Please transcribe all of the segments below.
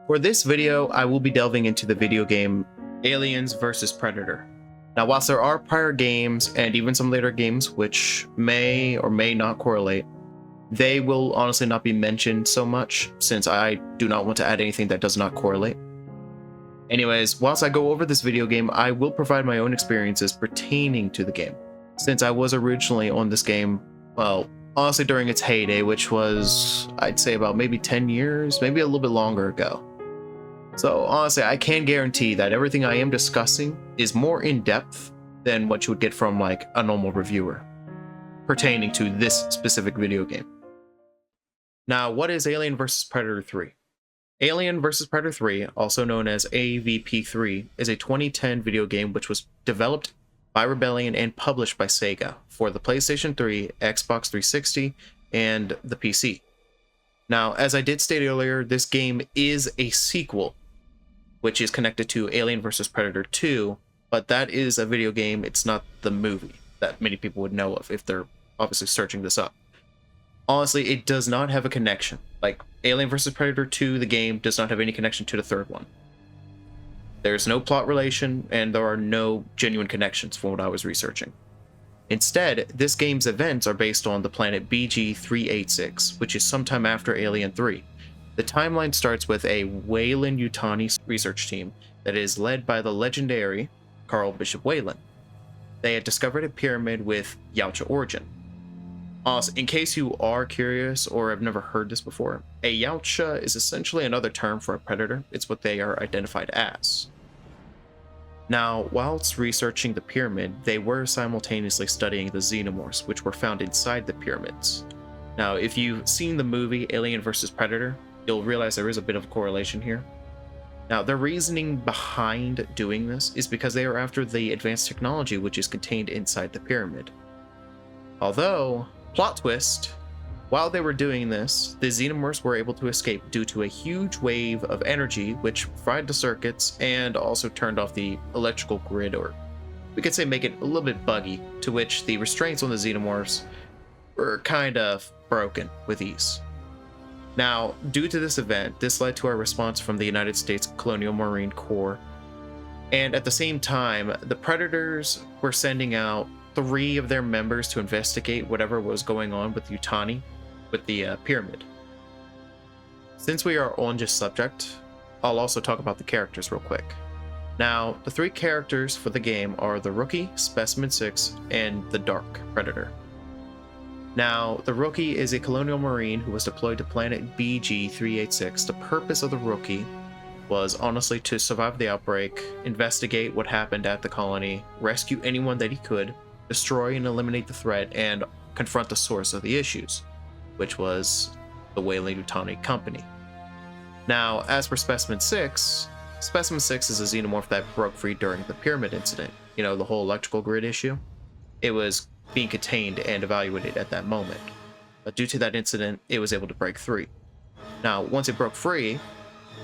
For this video, I will be delving into the video game Aliens vs. Predator. Now, whilst there are prior games and even some later games which may or may not correlate, they will honestly not be mentioned so much since I do not want to add anything that does not correlate. Anyways, whilst I go over this video game, I will provide my own experiences pertaining to the game, since I was originally on this game, well, honestly during its heyday, which was, I'd say about maybe 10 years, maybe a little bit longer ago. So honestly, I can guarantee that everything I am discussing is more in-depth than what you would get from like a normal reviewer pertaining to this specific video game. Now, what is Alien vs. Predator 3? Alien vs. Predator 3, also known as AVP3, is a 2010 video game which was developed by Rebellion and published by Sega for the PlayStation 3, Xbox 360, and the PC. Now, as I did state earlier, this game is a sequel, which is connected to Alien vs. Predator 2, but that is a video game, it's not the movie that many people would know of if they're obviously searching this up. Honestly, it does not have a connection. Like, Alien vs. Predator 2, the game, does not have any connection to the third one. There's no plot relation, and there are no genuine connections from what I was researching. Instead, this game's events are based on the planet BG-386, which is sometime after Alien 3. The timeline starts with a Weyland-Yutani research team that is led by the legendary Carl Bishop Weyland. They had discovered a pyramid with Yautja origin. In case you are curious or have never heard this before, a Yautja is essentially another term for a predator. It's what they are identified as. Now, whilst researching the pyramid, they were simultaneously studying the xenomorphs, which were found inside the pyramids. Now, if you've seen the movie Alien vs. Predator, you'll realize there is a bit of a correlation here. Now, the reasoning behind doing this is because they are after the advanced technology which is contained inside the pyramid. Although, plot twist, while they were doing this, the xenomorphs were able to escape due to a huge wave of energy which fried the circuits and also turned off the electrical grid, or we could say make it a little bit buggy, to which the restraints on the xenomorphs were kind of broken with ease. Now, due to this event, this led to our response from the United States Colonial Marine Corps, and at the same time, the Predators were sending out 3 of their members to investigate whatever was going on with Yutani, with the pyramid. Since we are on this subject, I'll also talk about the characters real quick. Now, the 3 characters for the game are the Rookie, Specimen 6, and the Dark Predator. Now, the Rookie is a Colonial Marine who was deployed to planet BG-386. The purpose of the Rookie was honestly to survive the outbreak, investigate what happened at the colony, rescue anyone that he could, destroy and eliminate the threat, and confront the source of the issues, which was the Weyland-Yutani Company. Now, as for Specimen 6, Specimen 6 is a xenomorph that broke free during the pyramid incident. You know, the whole electrical grid issue. It was being contained and evaluated at that moment. But due to that incident, it was able to break free. Now, once it broke free,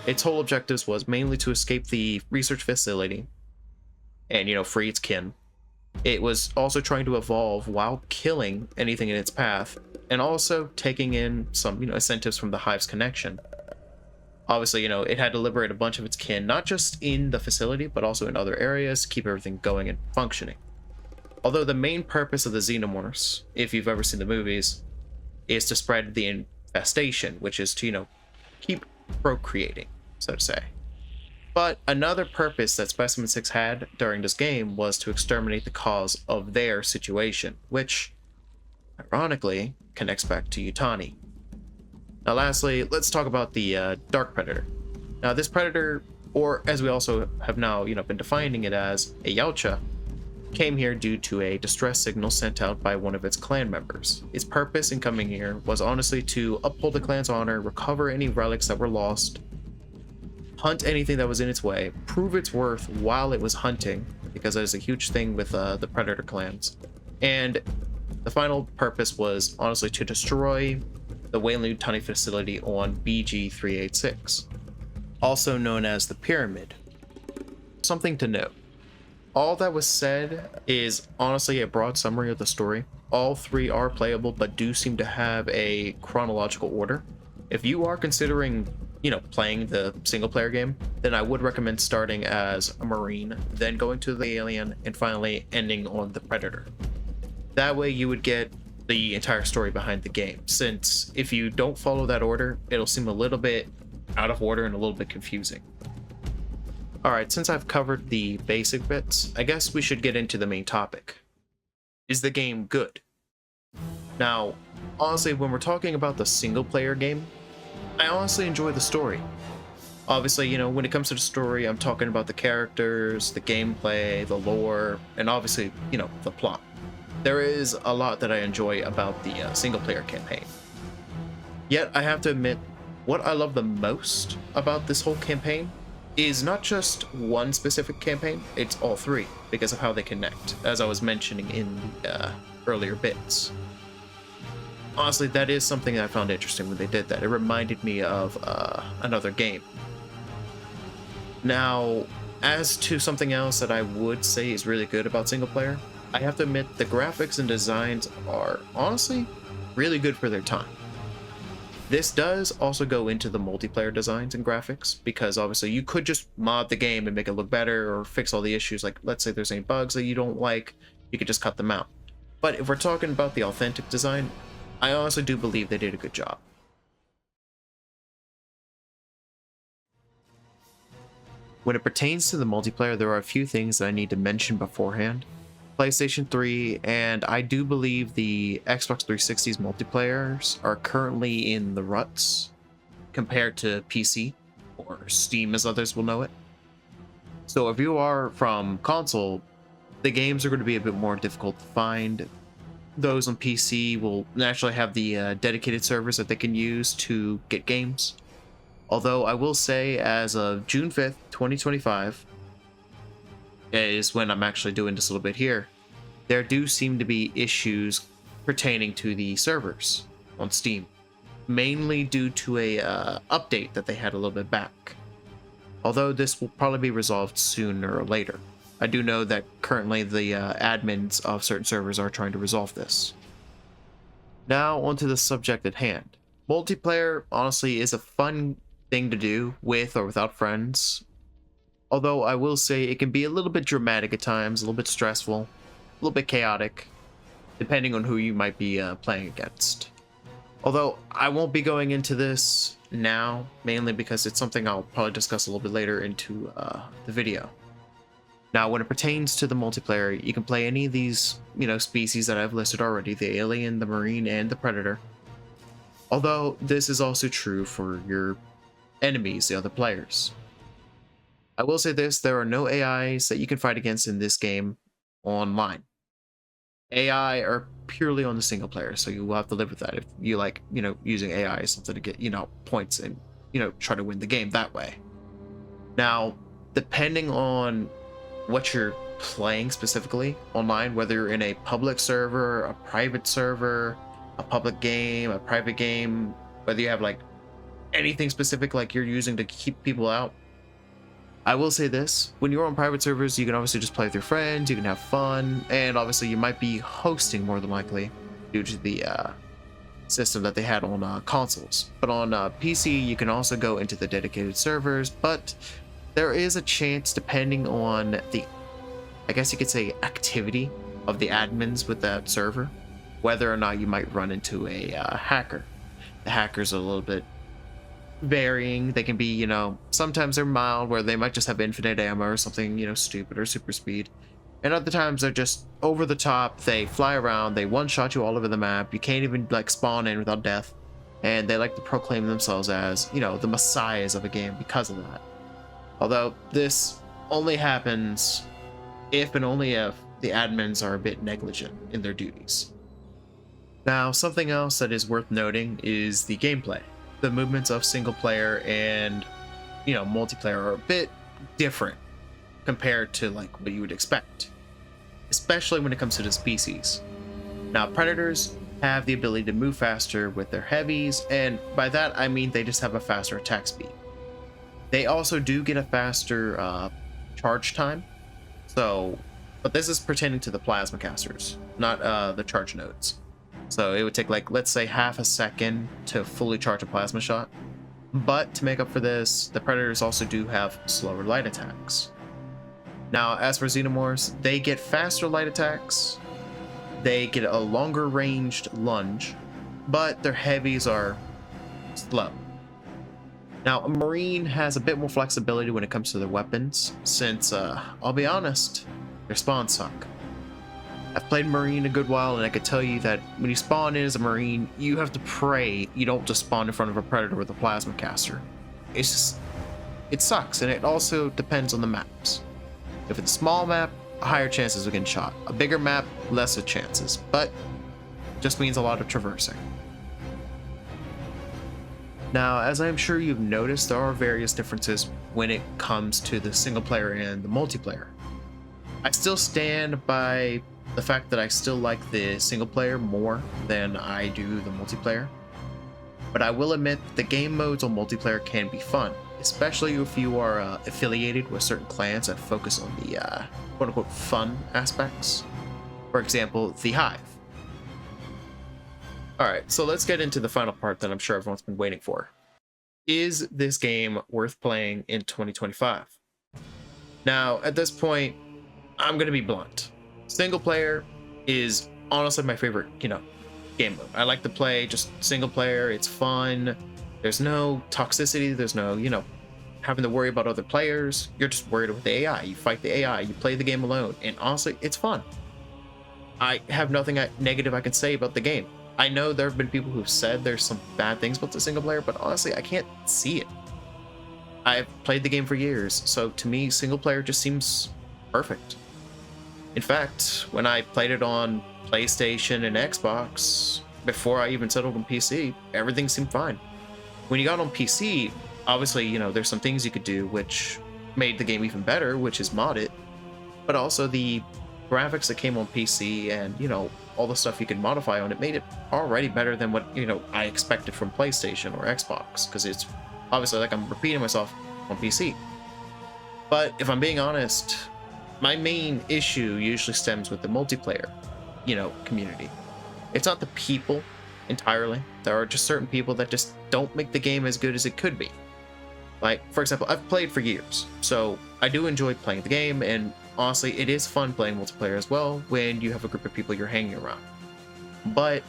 its whole objectives was mainly to escape the research facility and, you know, free its kin. It was also trying to evolve while killing anything in its path, and also taking in some, incentives from the Hive's connection. Obviously, it had to liberate a bunch of its kin, not just in the facility, but also in other areas to keep everything going and functioning. Although the main purpose of the xenomorphs, if you've ever seen the movies, is to spread the infestation, which is to, keep procreating, so to say. But another purpose that Specimen 6 had during this game was to exterminate the cause of their situation, which, ironically, connects back to Yutani. Now lastly, let's talk about the Dark Predator. Now this Predator, or as we also have now, been defining it as, a Yautja, came here due to a distress signal sent out by one of its clan members. Its purpose in coming here was honestly to uphold the clan's honor, recover any relics that were lost, hunt anything that was in its way, prove its worth while it was hunting, because that is a huge thing with the Predator clans. And the final purpose was honestly to destroy the Weyland-Yutani facility on BG-386, also known as the Pyramid. Something to note. All that was said is honestly a broad summary of the story. All 3 are playable, but do seem to have a chronological order. If you are considering playing the single player game, then I would recommend starting as a Marine, then going to the Alien, and finally ending on the Predator. That way you would get the entire story behind the game, since if you don't follow that order, it'll seem a little bit out of order and a little bit confusing. Alright, since I've covered the basic bits, I guess we should get into the main topic. Is the game good? Now, honestly, when we're talking about the single player game, I honestly enjoy the story. Obviously, when it comes to the story, I'm talking about the characters, the gameplay, the lore, and obviously, the plot. There is a lot that I enjoy about the single player campaign. Yet, I have to admit, what I love the most about this whole campaign is not just one specific campaign, it's all three, because of how they connect, as I was mentioning in the earlier bits. Honestly, that is something that I found interesting when they did that. It reminded me of another game. Now, as to something else that I would say is really good about single player, I have to admit the graphics and designs are honestly really good for their time. This does also go into the multiplayer designs and graphics, because obviously you could just mod the game and make it look better or fix all the issues. Like, let's say there's any bugs that you don't like, you could just cut them out. But if we're talking about the authentic design, I honestly do believe they did a good job. When it pertains to the multiplayer, there are a few things that I need to mention beforehand. PlayStation 3, and I do believe the Xbox 360's multiplayers are currently in the ruts compared to PC, or Steam as others will know it. So if you are from console, the games are going to be a bit more difficult to find. Those on PC will naturally have the dedicated servers that they can use to get games. Although I will say, as of June 5th, 2025, is when I'm actually doing this a little bit here, there do seem to be issues pertaining to the servers on Steam, mainly due to a update that they had a little bit back. Although this will probably be resolved sooner or later. I do know that currently the admins of certain servers are trying to resolve this. Now onto the subject at hand. Multiplayer honestly is a fun thing to do with or without friends. Although I will say it can be a little bit dramatic at times, a little bit stressful, a little bit chaotic, depending on who you might be playing against. Although I won't be going into this now, mainly because it's something I'll probably discuss a little bit later into the video. Now, when it pertains to the multiplayer, you can play any of these, species that I've listed already, the Alien, the Marine, and the Predator. Although this is also true for your enemies, the other players. I will say this, there are no AIs that you can fight against in this game online. AI are purely on the single player, so you will have to live with that if you like, using AI as something to get, points and, try to win the game that way. Now, depending on what you're playing specifically online, whether you're in a public server, a private server, a public game, a private game, whether you have like anything specific like you're using to keep people out, I will say this, when you're on private servers, you can obviously just play with your friends, you can have fun, and obviously you might be hosting more than likely due to the system that they had on consoles. But on PC, you can also go into the dedicated servers, but there is a chance, depending on the, I guess you could say, activity of the admins with that server, whether or not you might run into a hacker. The hackers are a little bit varying. They can be, sometimes they're mild, where they might just have infinite ammo or something, stupid, or super speed. And other times they're just over the top. They fly around, they one-shot you all over the map. You can't even like spawn in without death. And they like to proclaim themselves as, the messiahs of a game because of that. Although this only happens if and only if the admins are a bit negligent in their duties. Now, something else that is worth noting is the gameplay. The movements of single player and, multiplayer are a bit different compared to like what you would expect, especially when it comes to the species. Now, predators have the ability to move faster with their heavies, and by that I mean they just have a faster attack speed. They also do get a faster charge time, but this is pertaining to the plasma casters, not the charge nodes. So it would take, like, let's say half a second to fully charge a plasma shot. But to make up for this, the Predators also do have slower light attacks. Now, as for Xenomorphs, they get faster light attacks, they get a longer ranged lunge, but their heavies are slow. Now, a Marine has a bit more flexibility when it comes to their weapons, since, I'll be honest, their spawns suck. I've played Marine a good while, and I could tell you that when you spawn in as a Marine, you have to pray you don't just spawn in front of a Predator with a plasma caster. It's just, it sucks, and it also depends on the maps. If it's a small map, higher chances of getting shot. A bigger map, lesser chances, but just means a lot of traversing. Now, as I'm sure you've noticed, there are various differences when it comes to the single player and the multiplayer. I still stand by the fact that I still like the single player more than I do the multiplayer. But I will admit the game modes on multiplayer can be fun, especially if you are affiliated with certain clans that focus on the quote-unquote fun aspects. For example, the Hive. Alright, so let's get into the final part that I'm sure everyone's been waiting for. Is this game worth playing in 2025? Now, at this point, I'm going to be blunt. Single player is honestly my favorite, game mode. I like to play just single player. It's fun. There's no toxicity. There's no, having to worry about other players. You're just worried with the AI. You fight the AI. You play the game alone. And honestly, it's fun. I have nothing negative I can say about the game. I know there have been people who've said there's some bad things about the single player, but honestly, I can't see it. I've played the game for years, so to me, single player just seems perfect. In fact, when I played it on PlayStation and Xbox, before I even settled on PC, everything seemed fine. When you got on PC, obviously, there's some things you could do which made the game even better, which is mod it, but also the graphics that came on PC and, all the stuff you could modify on it made it already better than what, I expected from PlayStation or Xbox, because it's obviously like I'm repeating myself on PC. But if I'm being honest, my main issue usually stems with the multiplayer, community. It's not the people entirely. There are just certain people that just don't make the game as good as it could be. Like, for example, I've played for years, so I do enjoy playing the game, and honestly, it is fun playing multiplayer as well when you have a group of people you're hanging around. But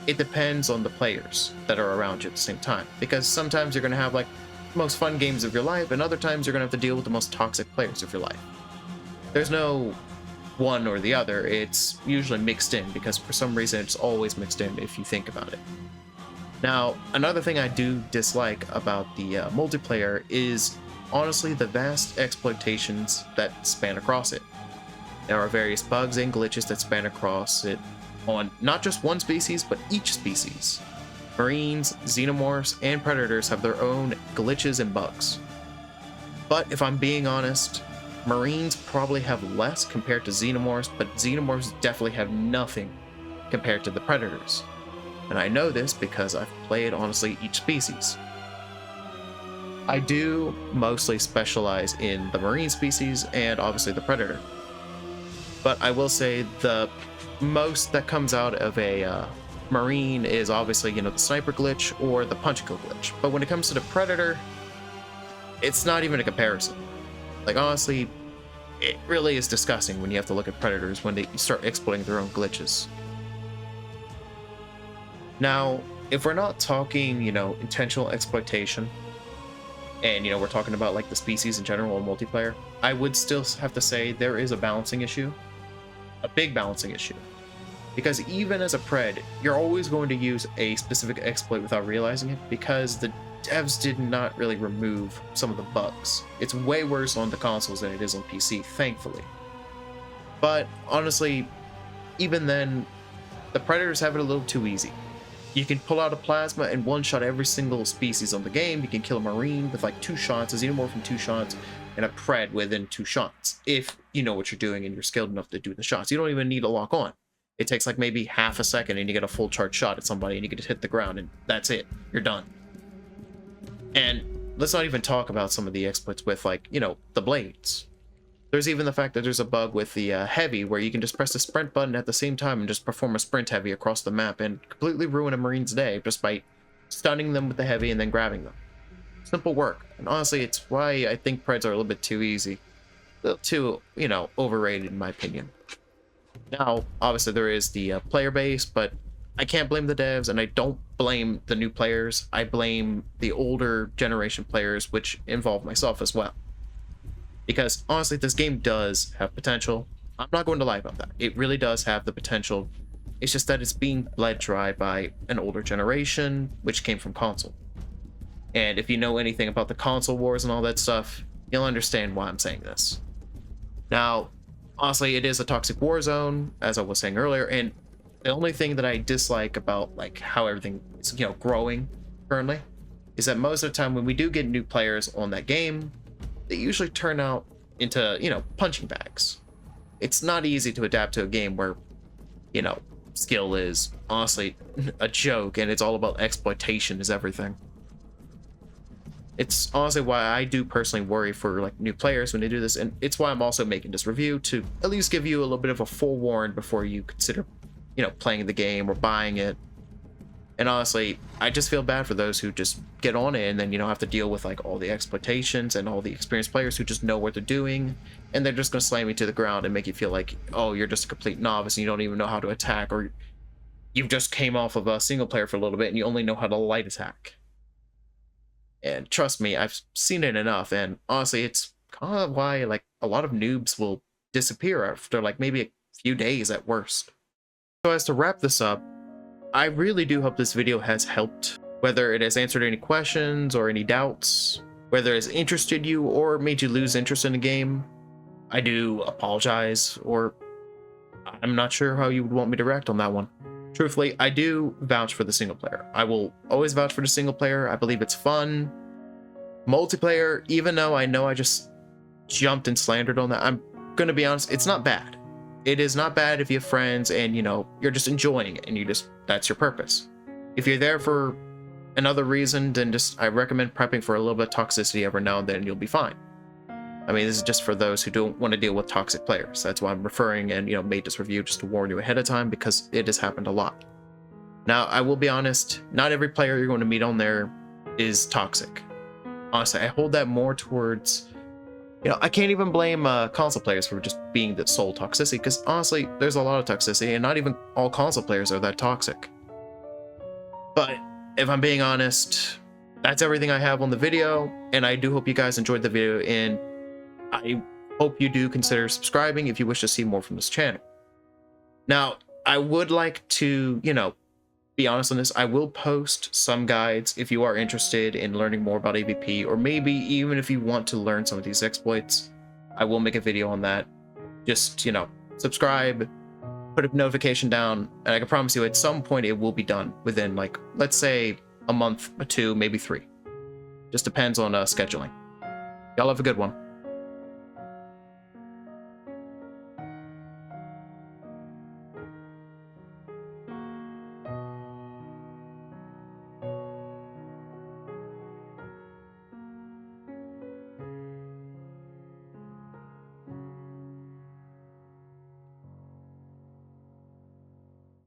it depends on the players that are around you at the same time, because sometimes you're going to have like the most fun games of your life, and other times you're going to have to deal with the most toxic players of your life. There's no one or the other. It's usually mixed in, because for some reason it's always mixed in if you think about it. Now, another thing I do dislike about the multiplayer is honestly the vast exploitations that span across it. There are various bugs and glitches that span across it on not just one species, but each species. Marines, Xenomorphs, and Predators have their own glitches and bugs. But if I'm being honest, Marines probably have less compared to Xenomorphs, but Xenomorphs definitely have nothing compared to the Predators. And I know this because I've played, honestly, each species. I do mostly specialize in the Marine species and obviously the Predator. But I will say the most that comes out of a Marine is obviously, the sniper glitch or the punch and kill glitch. But when it comes to the Predator, it's not even a comparison. Like, honestly, it really is disgusting when you have to look at Predators when they start exploiting their own glitches. Now, if we're not talking, intentional exploitation, and, we're talking about like the species in general and multiplayer, I would still have to say there is a balancing issue. A big balancing issue. Because even as a pred, you're always going to use a specific exploit without realizing it, because the devs did not really remove some of the bugs. It's way worse on the consoles than it is on PC, thankfully. But honestly, even then, the Predators have it a little too easy. You can pull out a plasma and one-shot every single species on the game. You can kill a Marine with like 2 shots, a Xenomorph in 2 shots, and a Pred within 2 shots. If you know what you're doing and you're skilled enough to do the shots. You don't even need to lock on. It takes like maybe half a second and you get a full charge shot at somebody and you can just hit the ground and that's it. You're done. And let's not even talk about some of the exploits with like, the blades. There's even the fact that there's a bug with the heavy where you can just press the sprint button at the same time and just perform a sprint heavy across the map and completely ruin a Marine's day just by stunning them with the heavy and then grabbing them. simple work. And honestly, it's why I think Preds are a little bit too easy. A little too, you know, overrated in my opinion. Now, obviously there is the player base, but I can't blame the devs, and I don't blame the new players. I blame the older generation players, which involve myself as well. Because honestly, this game does have potential. I'm not going to lie about that. It really does have the potential. It's just that it's being bled dry by an older generation, which came from console. And if you know anything about the console wars and all that stuff, you'll understand why I'm saying this. Now, honestly, it is a toxic war zone, as I was saying earlier, and the only thing that I dislike about like how everything is, you know, growing currently is that most of the time when we do get new players on that game, they usually turn out into, you know, punching bags. It's not easy to adapt to a game where, you know, skill is honestly a joke and it's all about exploitation is everything. It's honestly why I do personally worry for like new players when they do this, and it's why I'm also making this review, to at least give you a little bit of a forewarn before you consider, you know, playing the game or buying it. And honestly, I just feel bad for those who just get on it and then, you know, have to deal with like all the exploitations and all the experienced players who just know what they're doing, and they're just going to slam you to the ground and make you feel like, oh, you're just a complete novice and you don't even know how to attack, or you just came off of a single player for a little bit and you only know how to light attack. And trust me, I've seen it enough, and honestly, it's kind of why like a lot of noobs will disappear after like maybe a few days at worst. So as to wrap this up, I really do hope this video has helped, whether it has answered any questions or any doubts, whether it has interested you or made you lose interest in the game. I do apologize, or I'm not sure how you would want me to react on that one. Truthfully, I do vouch for the single player. I will always vouch for the single player. I believe it's fun. Multiplayer, even though I know I just jumped and slandered on that, I'm gonna be honest, it's not bad. It is not bad if you have friends and, you know, you're just enjoying it and you just, that's your purpose. If you're there for another reason, then just, I recommend prepping for a little bit of toxicity every now and then and you'll be fine. I mean, this is just for those who don't want to deal with toxic players. That's why I'm referring and, you know, made this review just to warn you ahead of time, because it has happened a lot. Now, I will be honest, not every player you're going to meet on there is toxic. Honestly, I hold that more towards, you know, I can't even blame console players for just being the sole toxicity, because honestly, there's a lot of toxicity, and not even all console players are that toxic. But if I'm being honest, that's everything I have on the video, and I do hope you guys enjoyed the video, and I hope you do consider subscribing if you wish to see more from this channel. Now, I would like to, you know, be honest on this. I will post some guides if you are interested in learning more about AVP, or maybe even if you want to learn some of these exploits. I will make a video on that. Just, you know, subscribe, put a notification down, and I can promise you at some point it will be done within, like, let's say a month or two, maybe 3. Just depends on scheduling. Y'all have a good one.